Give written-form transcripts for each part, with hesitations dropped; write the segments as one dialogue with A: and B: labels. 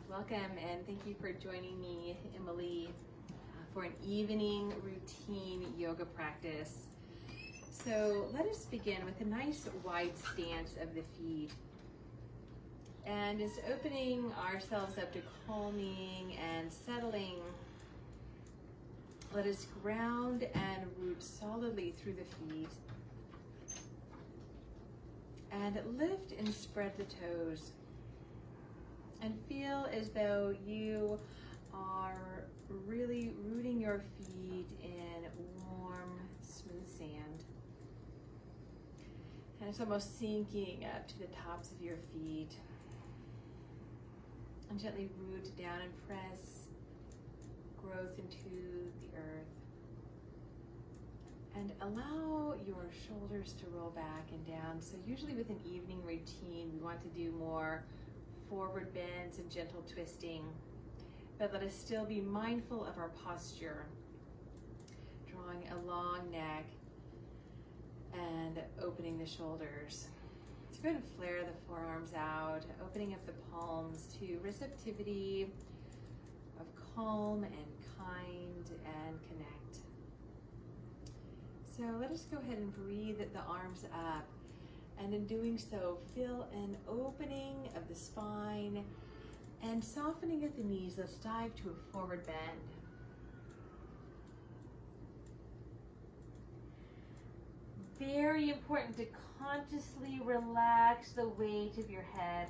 A: Welcome and thank you for joining me, Emily, for an evening routine yoga practice. So let us begin with a nice wide stance of the feet and just opening ourselves up to calming and settling. Let us ground and root solidly through the feet and lift and spread the toes. And feel as though you are really rooting your feet in warm, smooth sand. And it's almost sinking up to the tops of your feet. And gently root down and press growth into the earth. And allow your shoulders to roll back and down. So usually with an evening routine, we want to do more forward bends and gentle twisting, but let us still be mindful of our posture, drawing a long neck and opening the shoulders. So go ahead and flare the forearms out, opening up the palms to receptivity of calm and kind and connect. So let us go ahead and breathe the arms up. And in doing so, feel an opening of the spine and softening at the knees. Let's dive to a forward bend. Very important to consciously relax the weight of your head.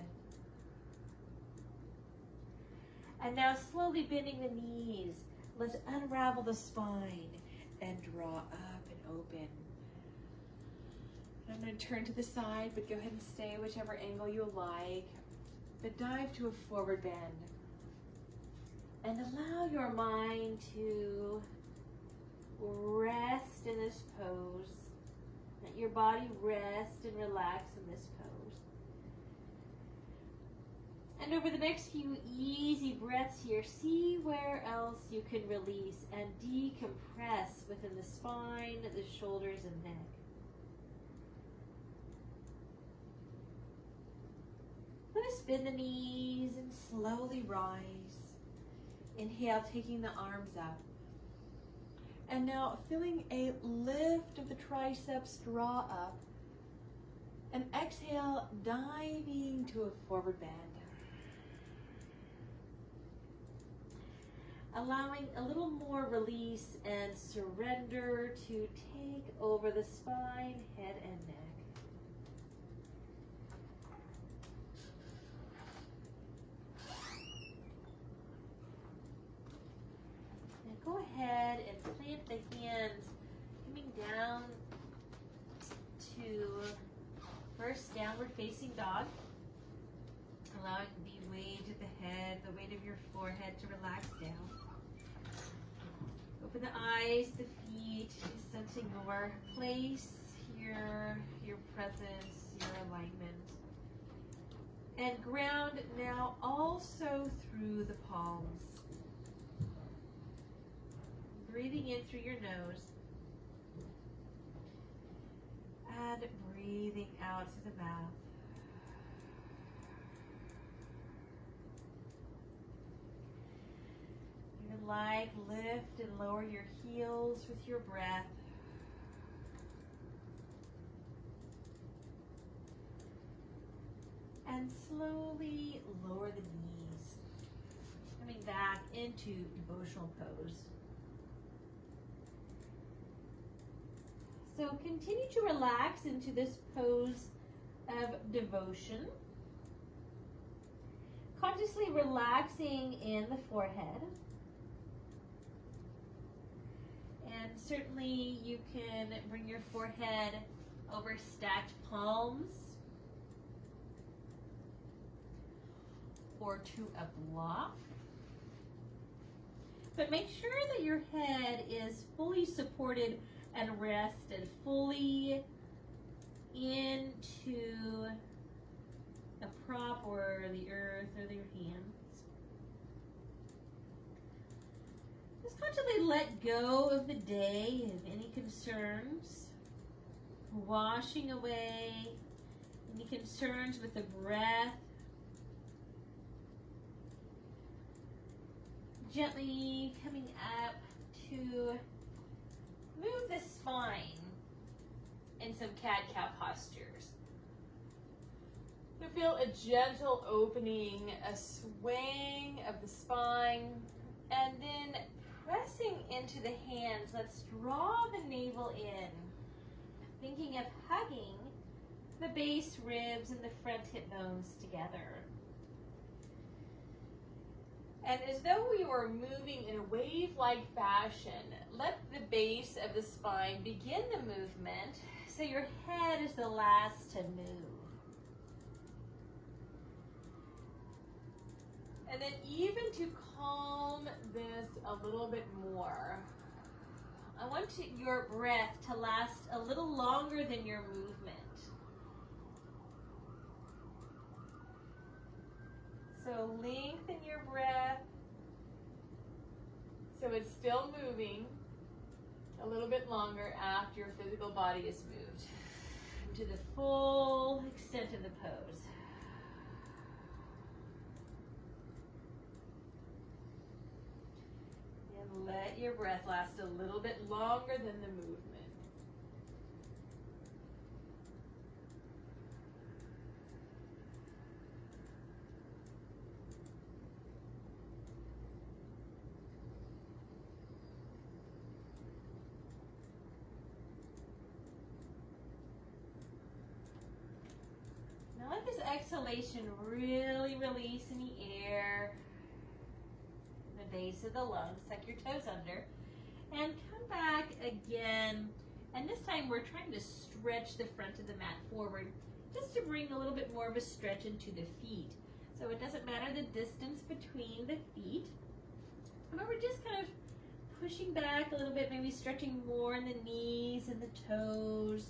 A: And now slowly bending the knees. Let's unravel the spine and draw up and open. I'm going to turn to the side, but go ahead and stay whichever angle you like. But dive to a forward bend. And allow your mind to rest in this pose. Let your body rest and relax in this pose. And over the next few easy breaths here, see where else you can release and decompress within the spine, the shoulders, and neck. Let us bend the knees and slowly rise. Inhale, taking the arms up. And now feeling a lift of the triceps, draw up. And exhale, diving to a forward bend. Allowing a little more release and surrender to take over the spine, head, and neck. Go ahead and plant the hands coming down to first downward facing dog, allowing the weight of the head, the weight of your forehead to relax down. Open the eyes, the feet, just sensing your place here, your presence, your alignment. And ground now also through the palms. Breathing in through your nose and breathing out through the mouth. You like lift and lower your heels with your breath. And slowly lower the knees, coming back into devotional pose. So continue to relax into this pose of devotion. Consciously relaxing in the forehead. And certainly you can bring your forehead over stacked palms or to a block. But make sure that your head is fully supported and rested fully into a prop or the earth or your hands. Just consciously let go of the day, of any concerns, washing away any concerns with the breath,
B: Gently coming up to move the spine in some cat-cow postures.
A: You feel a gentle opening, a swaying of the spine, and then pressing into the hands. Let's draw the navel in,
B: Thinking of hugging the base ribs and the front hip bones together.
A: And as though we were moving in a wave-like fashion, let the base of the spine begin the movement
B: So your head is the last to move.
A: And then even to calm this a little bit more,
B: I want your breath to last a little longer than your movement. So lengthen your breath.
A: so it's still moving a little bit longer after your physical body is moved.
B: To the full extent of the pose. And let your breath last a little bit
A: Longer than the movement.
B: Now let this exhalation really release any air. The base of the lungs, suck your toes under. And come back again. And this time we're trying to stretch the front of the mat forward just to bring a little bit more of a stretch into the feet. So it doesn't matter the distance between the feet. But we're just kind of pushing back a little bit, maybe stretching more in the knees and the toes.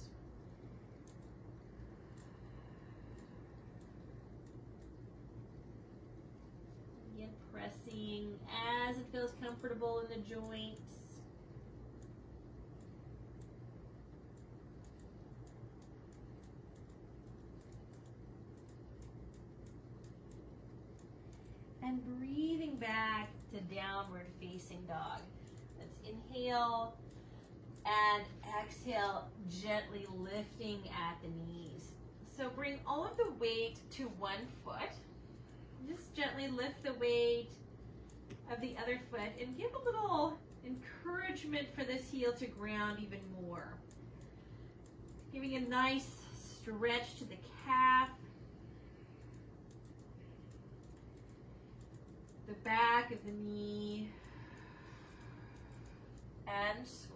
B: Again, pressing as it feels comfortable in the joints. And breathing back to downward facing dog. Let's inhale and exhale, gently lifting at the knees. So bring all of the weight to one foot. Just gently lift the weight of the other foot and give a little encouragement for this heel to ground even more. Giving a nice stretch to the calf, the back of the knee, and switch.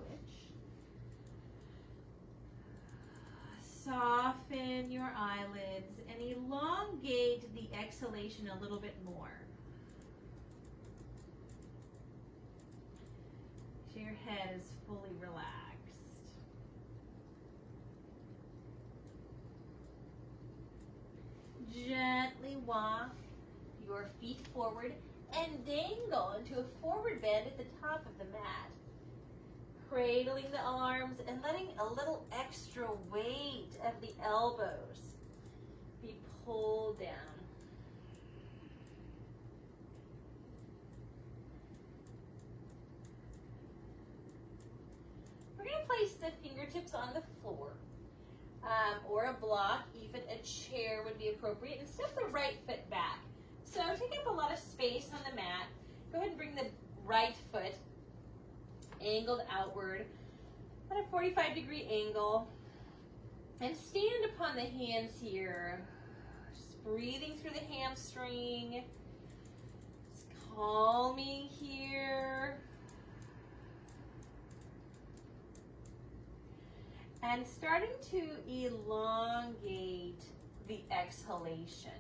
B: Soften your eyelids and elongate the exhalation a little bit more. So your head is fully relaxed. Gently walk your feet forward and dangle into a forward bend at the top of the mat. Cradling the arms and letting a little extra weight of the elbows be pulled down. We're going to place the fingertips on the floor or a block, even a chair would be appropriate, and step the right foot back. So taking up a lot of space on the mat, go ahead and bring the right foot angled outward at a 45-degree angle and stand upon the hands here. Just breathing through the hamstring, just calming here. And starting to elongate the exhalation.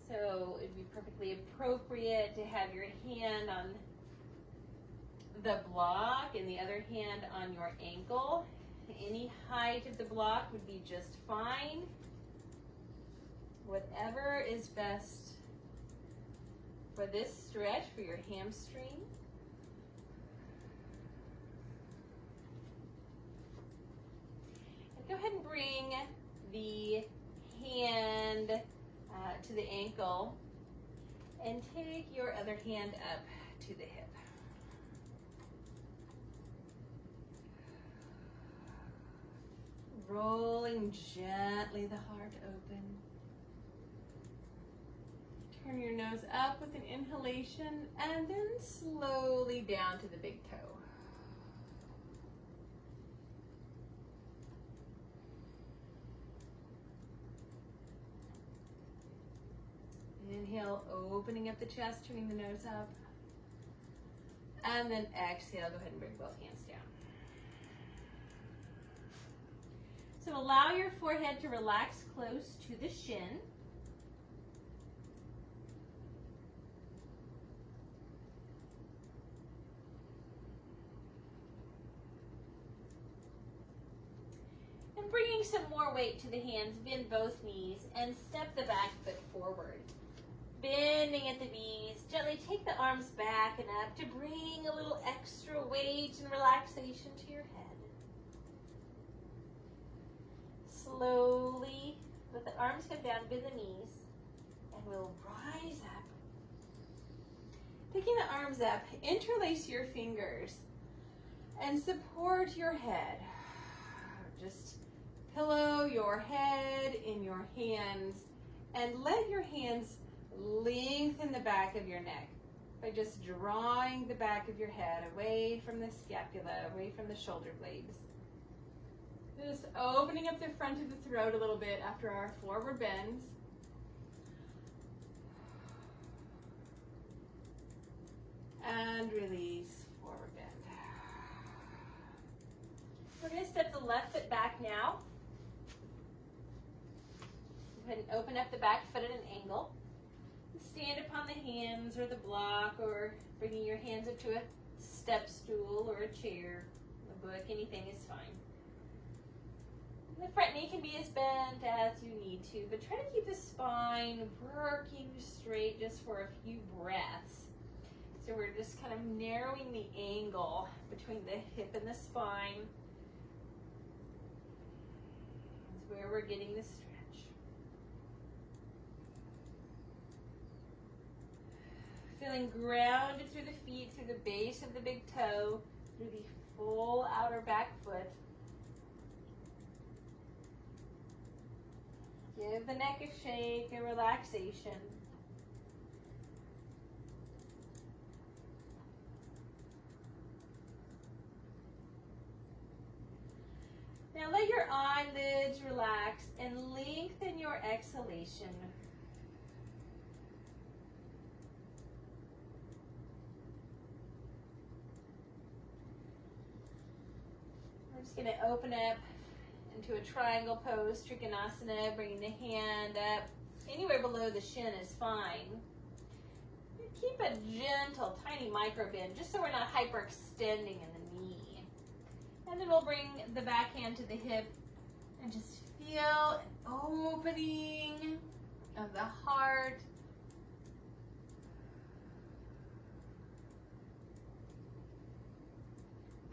B: So it'd be perfectly appropriate to have your hand on the block and the other hand on your ankle. Any height of the block would be just fine. Whatever is best for this stretch for your hamstring. And go ahead and bring the hand to to the ankle, and take your other hand up to the hip. Rolling gently the heart open. Turn your nose up with an inhalation and then slowly down to the big toe. Inhale, opening up the chest, turning the nose up. And then exhale, go ahead and bring both hands down. So allow your forehead to relax close to the shin. And bringing some more weight to the hands, bend both knees and step the back foot forward. Bending at the knees, gently take the arms back and up to bring a little extra weight and relaxation to your head. Slowly let the arms come down, bend the knees, and we'll rise up. Picking the arms up, interlace your fingers and support your head. Just pillow your head in your hands and let your hands lengthen the back of your neck by just drawing the back of your head away from the scapula, away from the shoulder blades. Just opening up the front of the throat a little bit after our forward bends. And release, forward bend. We're going to step the left foot back now. Go ahead and open up the back foot at an angle. Stand upon the hands or the block, or bringing your hands up to a step stool or a chair, a book, anything is fine. The front knee can be as bent as you need to, but try to keep the spine working straight just for a few breaths. So we're just kind of narrowing the angle between the hip and the spine. That's where we're getting the stretch. Feeling grounded through the feet, through the base of the big toe, through the full outer back foot. Give the neck a shake, a relaxation. Now let your eyelids relax and lengthen your exhalation. We're just going to open up into a triangle pose, Trikonasana, bringing the hand up. Anywhere below the shin is fine. Keep a gentle, tiny micro bend, just so we're not hyperextending in the knee. And then we'll bring the back hand to the hip and just feel an opening of the heart.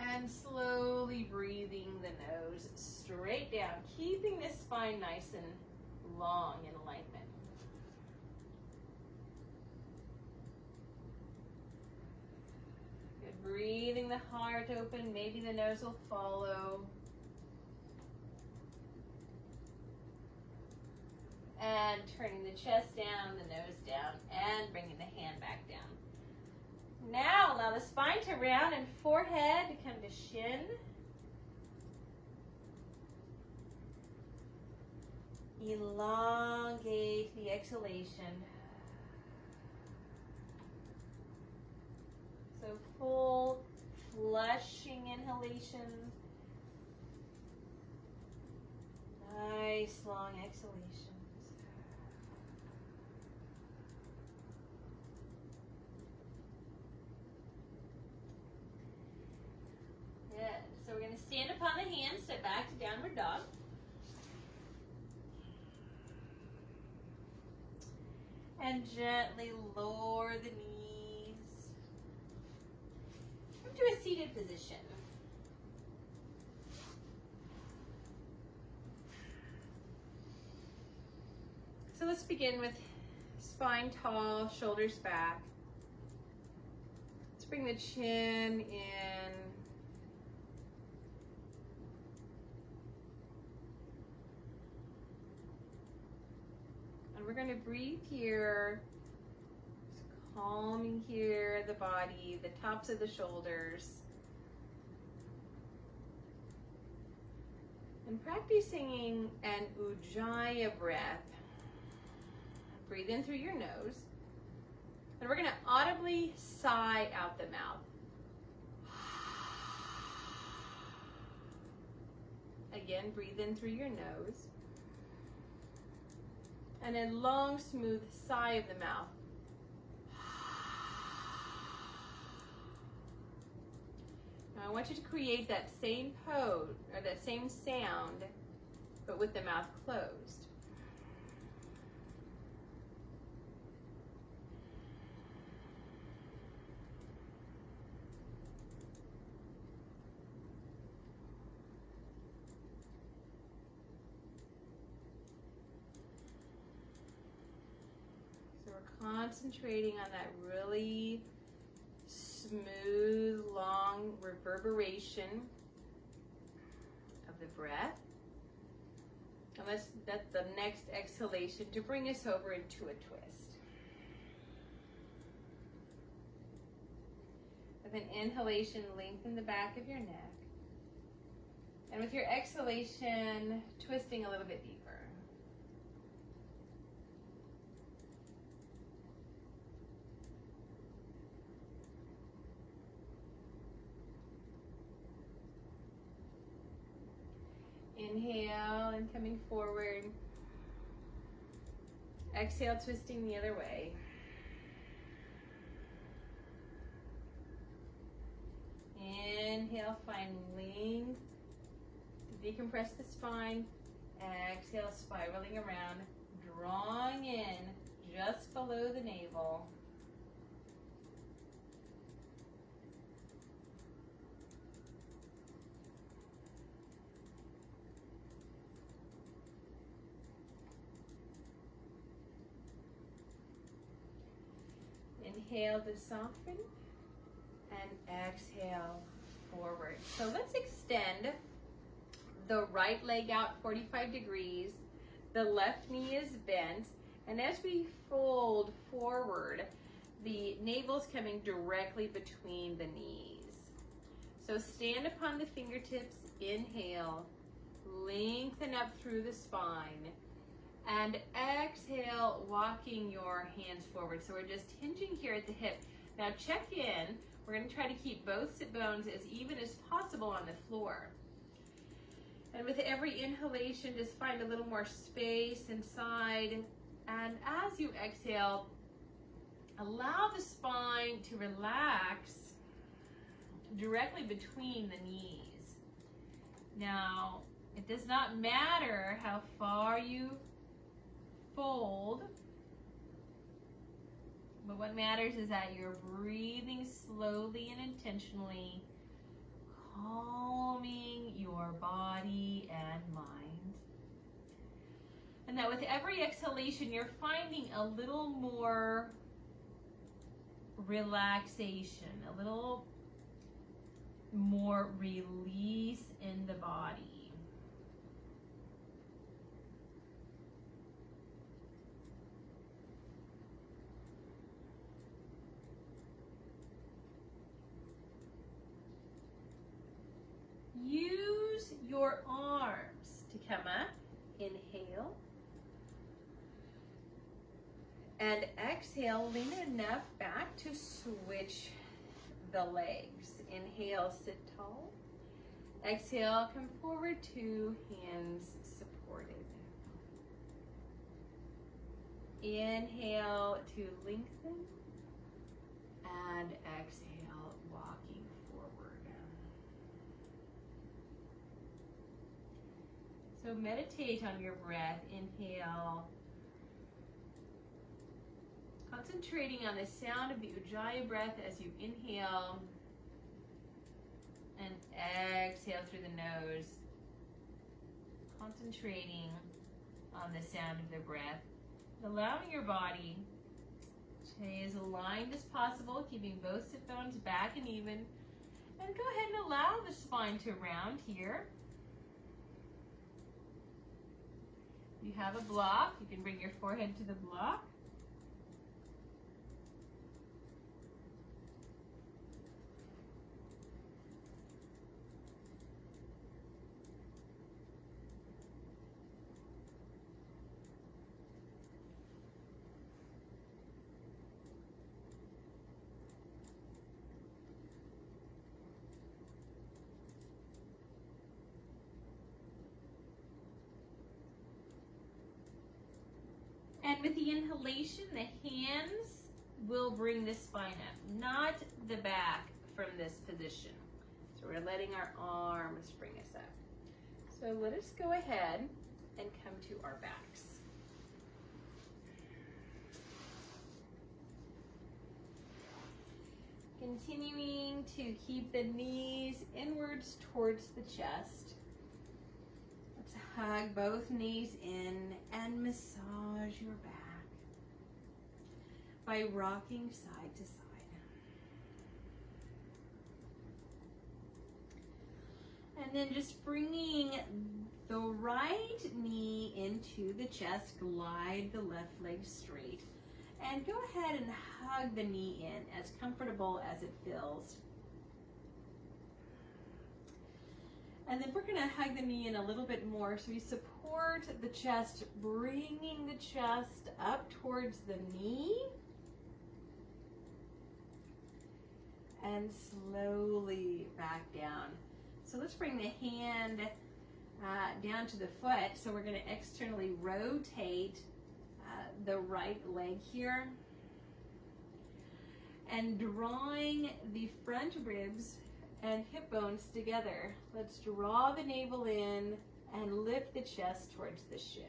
B: And slowly breathing the nose straight down, keeping the spine nice and long in alignment. Good. Breathing the heart open, maybe the nose will follow. And turning the chest down, the nose down, and bringing the hand back down. Now allow the spine to round and forehead to come to shin. Elongate the exhalation. So full flushing inhalation. Nice long exhalations. Good. So we're going to stand upon the hands, step back to downward dog. And gently lower the knees. Come to a seated position. So let's begin with
A: spine tall, shoulders back. Let's bring the chin in. And we're going to breathe here, just calming here the body, the tops of the shoulders. And practicing an Ujjayi breath. Breathe in through your nose. And we're going to audibly sigh out the mouth. Again, breathe in through your nose. And a long, smooth sigh of the mouth. Now I want you to create that same pose, or that same sound, but with the mouth closed. So we're concentrating on that really smooth, long reverberation of the breath. And let's let the next exhalation to bring us over into a twist. With an inhalation, lengthen the back of your neck. And with your exhalation, twisting a little bit deeper. Inhale and coming forward. Exhale, twisting the other way. Inhale, find length. Decompress the spine. Exhale, spiraling around, drawing in just below the navel. Inhale to soften and exhale forward. So let's extend the right leg out 45 degrees. The left knee is bent. And as we fold forward, the navel's coming directly between the knees. So stand upon the fingertips, inhale, lengthen up through the spine. And exhale, walking your hands forward. So we're just hinging here at the hip. Now check in. We're going to try to keep both sit bones as even as possible on the floor. And with every inhalation, just find a little more space inside. And as you exhale, allow the spine to relax directly between the knees. Now, it does not matter how far you fold, but what matters is that you're breathing slowly and intentionally, calming your body and mind. And that with every exhalation, you're finding a little more relaxation, a little more release in the body. Use your arms to come up. Inhale. And exhale, lean enough back to switch the legs. Inhale, sit tall. Exhale, come forward, two hands supported. Inhale to lengthen. And exhale, walking forward. So meditate on your breath. Inhale. Concentrating on the sound of the Ujjayi breath as you inhale and exhale through the nose. Concentrating on the sound of the breath
B: allowing your body to stay as aligned as possible, keeping both sit bones back and even. And go ahead and allow the spine to round here. You have a block, you can bring your forehead to the block. And with the inhalation, the hands will bring the spine up, not the back from this position. So we're letting our arms bring us up. So let us go ahead and come to our backs. Continuing to keep the knees inwards towards the chest. Let's hug both knees in and massage your back by rocking side to side. And then just bringing the right knee into the chest, glide the left leg straight. And go ahead and hug the knee in as comfortable as it feels. And then we're going to hug the knee in a little bit more so we support the chest, bringing the chest up towards the knee. And slowly back down. So let's bring the hand down to the foot. So we're going to externally rotate the right leg here. And drawing the front ribs and hip bones together. Let's draw the navel in and lift the chest towards the shin.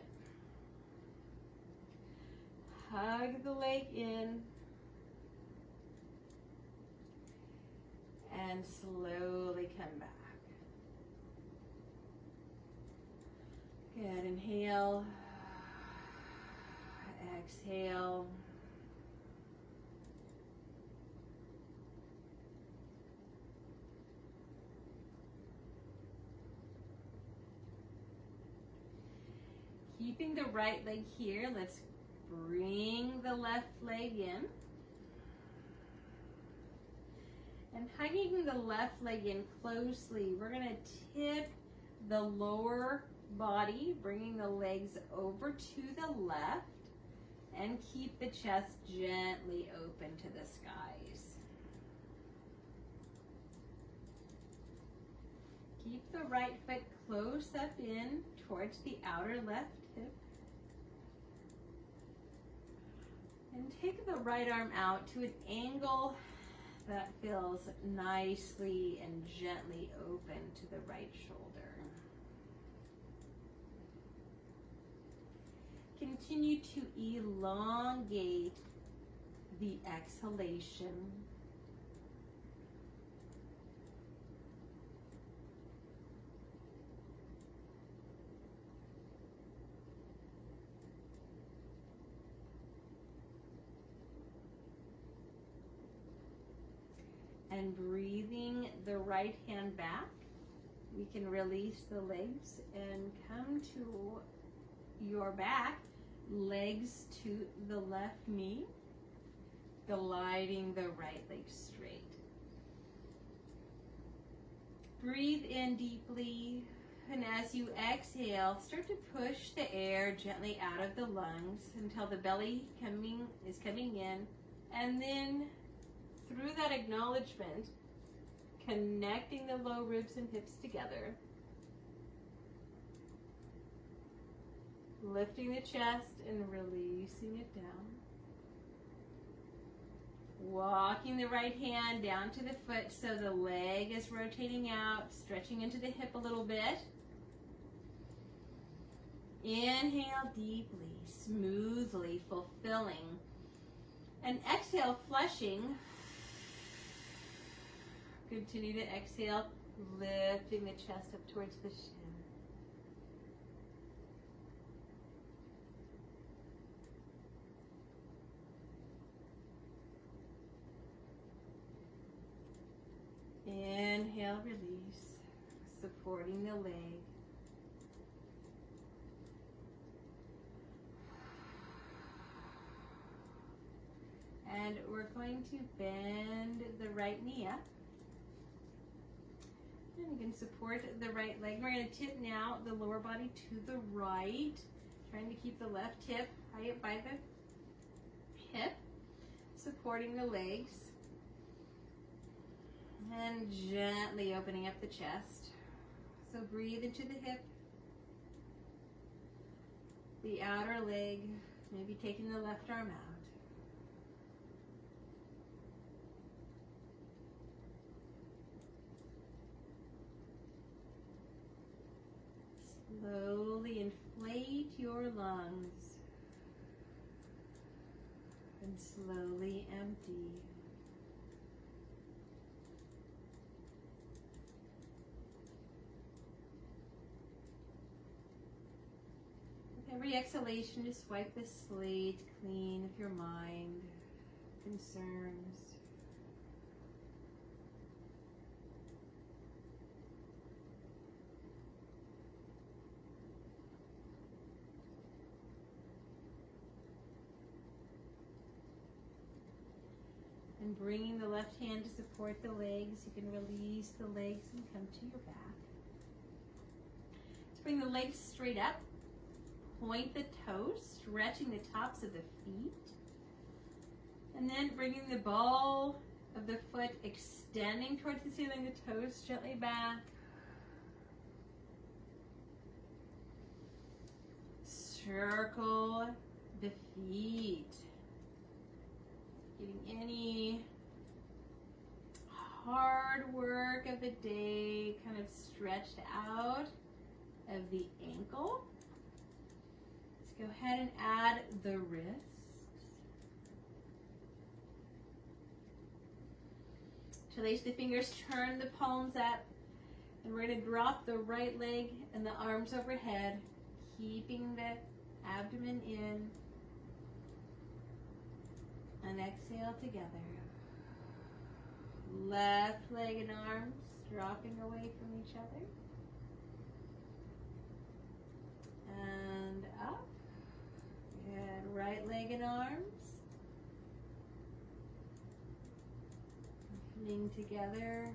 B: Hug the leg in. And slowly come back. Good, inhale. Exhale. Keeping the right leg here, let's bring the left leg in. And hugging the left leg in closely, we're going to tip the lower body, bringing the legs over to the left, and keep the chest gently open to the skies. Keep the right foot close up in towards the outer left hip. And take the right arm out to an angle that feels nicely and gently open to the right shoulder. Continue to elongate the exhalation. And breathing the right hand back, we can release the legs and come to your back, legs to the left knee, gliding the right leg straight. Breathe in deeply, and as you exhale, start to push the air gently out of the lungs until the belly is coming in, and then through that acknowledgement, connecting the low ribs and hips together, lifting the chest and releasing it down. Walking the right hand down to the foot so the leg is rotating out, stretching into the hip a little bit. Inhale deeply, smoothly, fulfilling. And exhale, flushing. Continue to exhale, lifting the chest up towards the shin.
A: exhale, release, supporting the leg. And we're going to bend the right knee up. And you can support the right leg. We're going to tip now the lower body to the right, trying to keep the left hip right up by the hip, supporting the legs. And gently opening up the chest. So breathe into the hip, the outer leg, maybe taking the left arm out. Slowly inflate your lungs and slowly empty. With every exhalation, just wipe the slate clean of your mind, concerns. And bringing the left hand to support the legs, you can release the legs and come to your back. Let's bring the legs straight up. Point the toes, stretching the tops of the feet. And then bringing the ball of the foot extending towards the ceiling, the toes gently back. Circle the feet. Getting any hard work of the day kind of stretched out of the ankle. Let's go ahead and add the wrists. Interlace the fingers, turn the palms up, and we're going to drop the right leg and the arms overhead, keeping the abdomen in. And exhale together. Left leg and arms dropping away from each other. And up. Good. Right leg and arms. Coming together.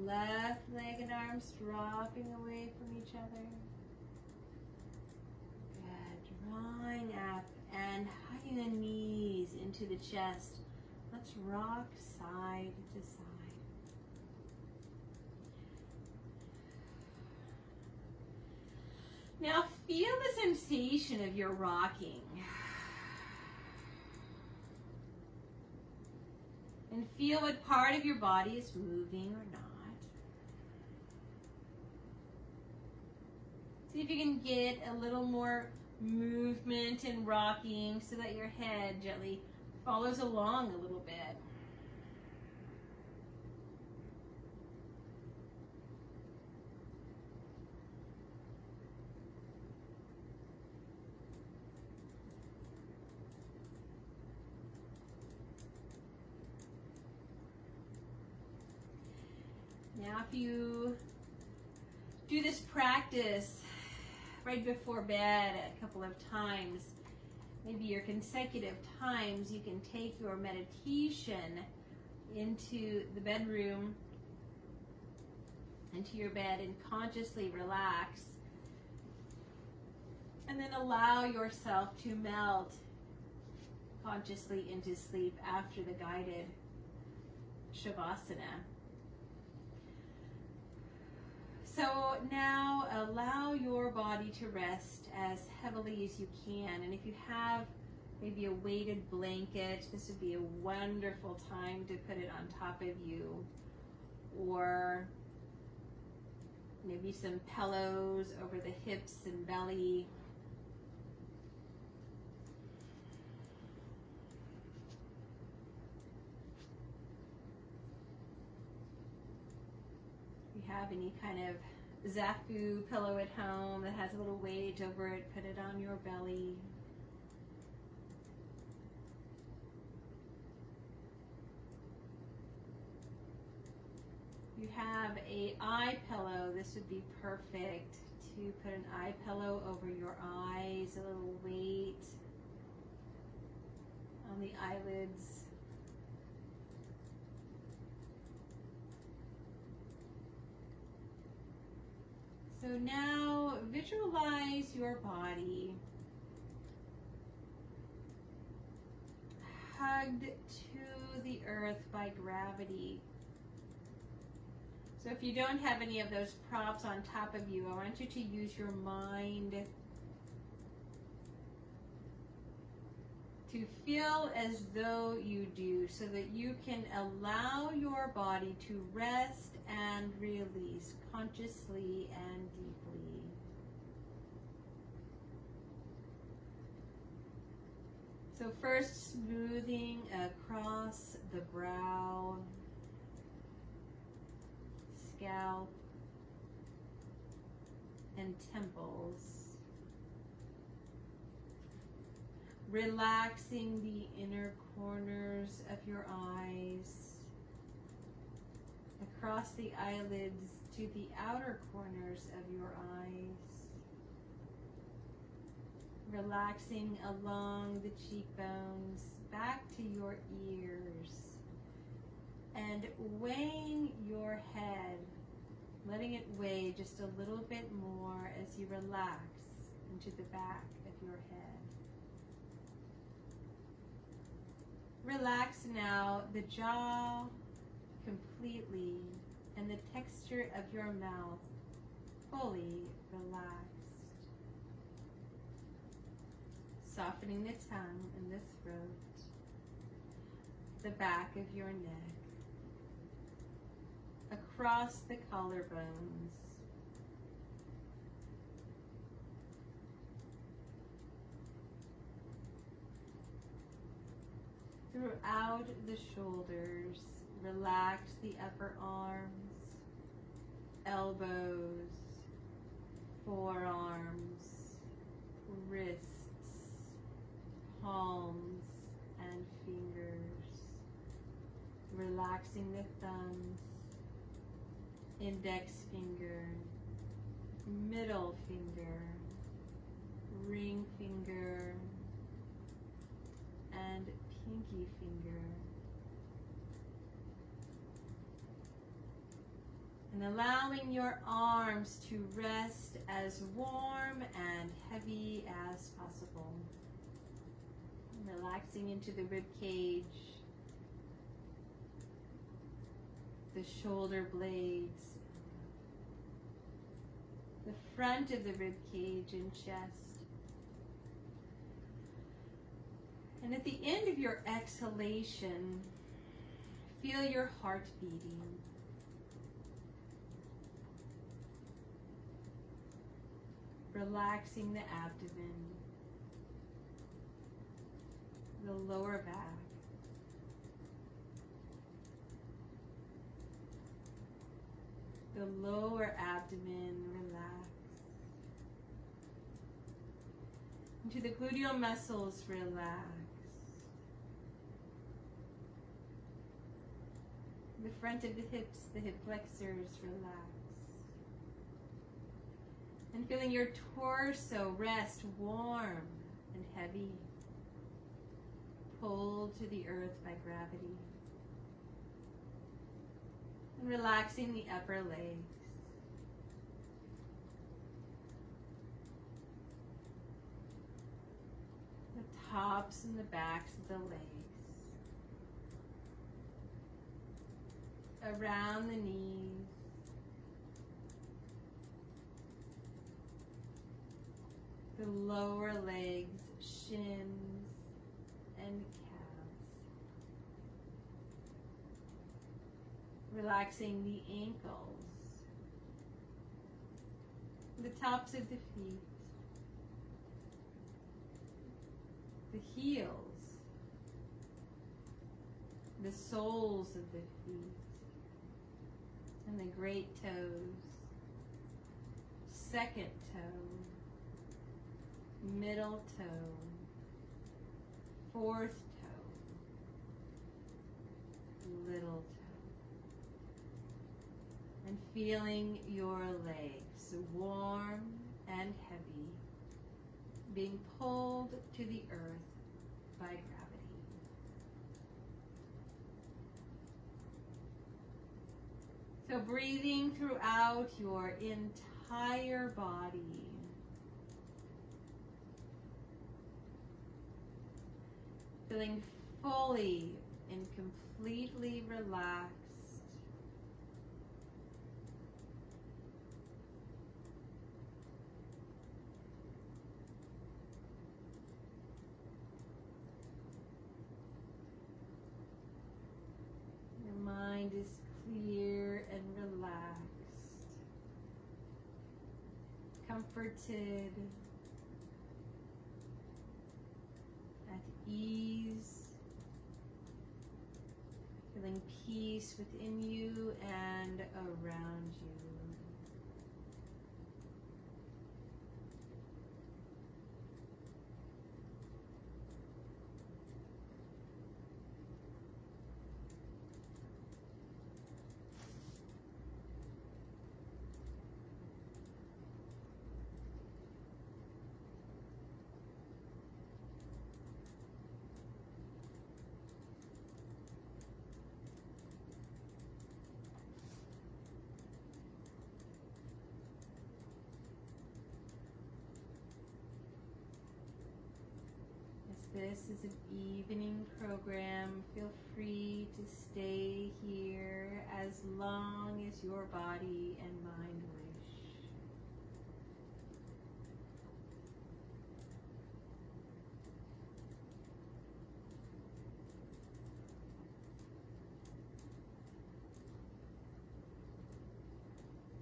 A: Left leg and arms dropping away from each other. Good. Drawing up and hugging the knees into the chest. Let's rock side to side. Now feel the sensation of your rocking. And feel what part of your body is moving or not. See if you can get a little more movement and rocking so that your head gently follows along a little bit. Now if you do this practice right before bed a couple of times, maybe your consecutive times, you can take your meditation into the bedroom, into your bed, and consciously relax. And then allow yourself to melt consciously into sleep after the guided Shavasana. So now allow your body to rest as heavily as you can. And if you have maybe a weighted blanket, this would be a wonderful time to put it on top of you. Or maybe some pillows over the hips and belly. If you have any kind of Zafu pillow at home that has a little weight over it, put it on your belly. You have a eye pillow. This would be perfect to put an eye pillow over your eyes, a little weight on the eyelids. So now visualize your body hugged to the earth by gravity. So if you don't have any of those props on top of you, I want you to use your mind to feel as though you do, so that you can allow your body to rest and release consciously and deeply. So first, smoothing across the brow, scalp, and temples. Relaxing the inner corners of your eyes, across the eyelids to the outer corners of your eyes. Relaxing along the cheekbones, back to your ears, and weighing your head, letting it weigh just a little bit more as you relax into the back of your head. Relax now the jaw completely and the texture of your mouth fully relaxed. Softening the tongue and the throat, the back of your neck, across the collarbones, throughout the shoulders. Relax the upper arms, elbows, forearms, wrists, palms, and fingers. Relaxing the thumbs, index finger, middle finger, ring finger, and pinky finger. And allowing your arms to rest as warm and heavy as possible. Relaxing into the rib cage, the shoulder blades, the front of the rib cage and chest. And at the end of your exhalation, feel your heart beating. Relaxing the abdomen, the lower back, the lower abdomen, relax. Into the gluteal muscles, relax. The front of the hips, the hip flexors, relax. And feeling your torso rest warm and heavy, pulled to the earth by gravity. And relaxing the upper legs. The tops and the backs of the legs. Around the knees. The lower legs, shins, and calves. Relaxing the ankles, the tops of the feet, the heels, the soles of the feet, and the great toes, second toe, middle toe, fourth toe, little toe. feeling your legs warm and heavy, being pulled to the earth by gravity. So breathing throughout your entire body. Feeling fully and completely relaxed. Your mind is clear and relaxed, comforted, at ease, feeling peace within you and around you. This is an evening program. Feel free to stay here as long as your body and mind wish.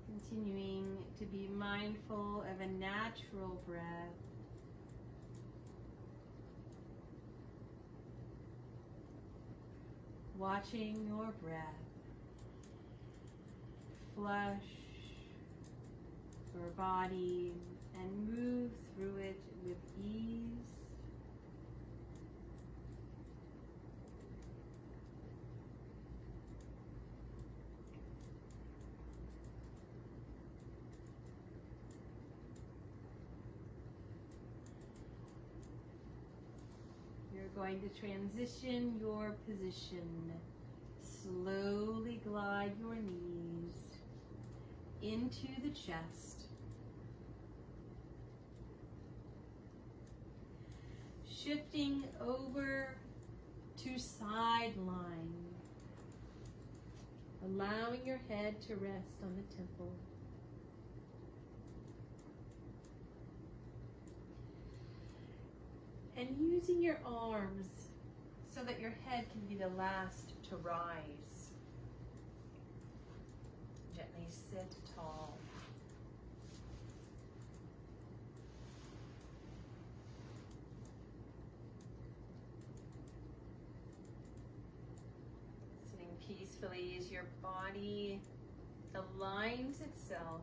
A: Continuing to be mindful of a natural breath. Watching your breath flush your body and move through it with ease. You're going to transition your position. Slowly glide your knees into the chest. Shifting over to side lying. Allowing your head to rest on the temple. And using your arms so that your head can be the last to rise. Gently sit tall. Sitting peacefully as your body aligns itself.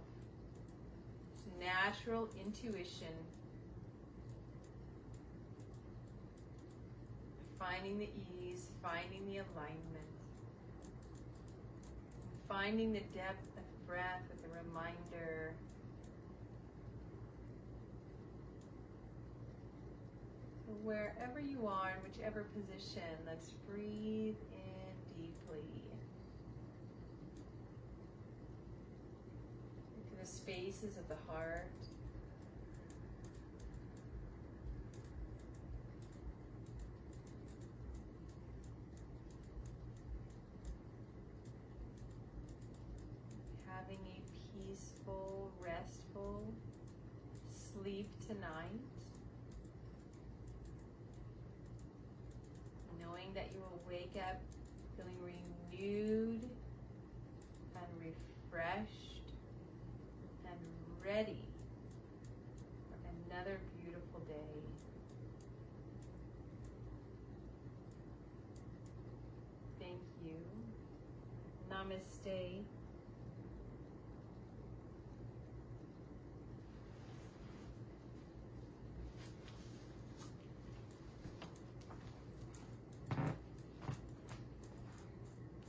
A: It's natural intuition. Finding the ease, finding the alignment, finding the depth of breath with a reminder. So wherever you are, in whichever position, let's breathe in deeply into the spaces of the heart. Having a peaceful, restful sleep tonight. Knowing that you will wake up feeling renewed and refreshed and ready for another beautiful day. Thank you. Namaste.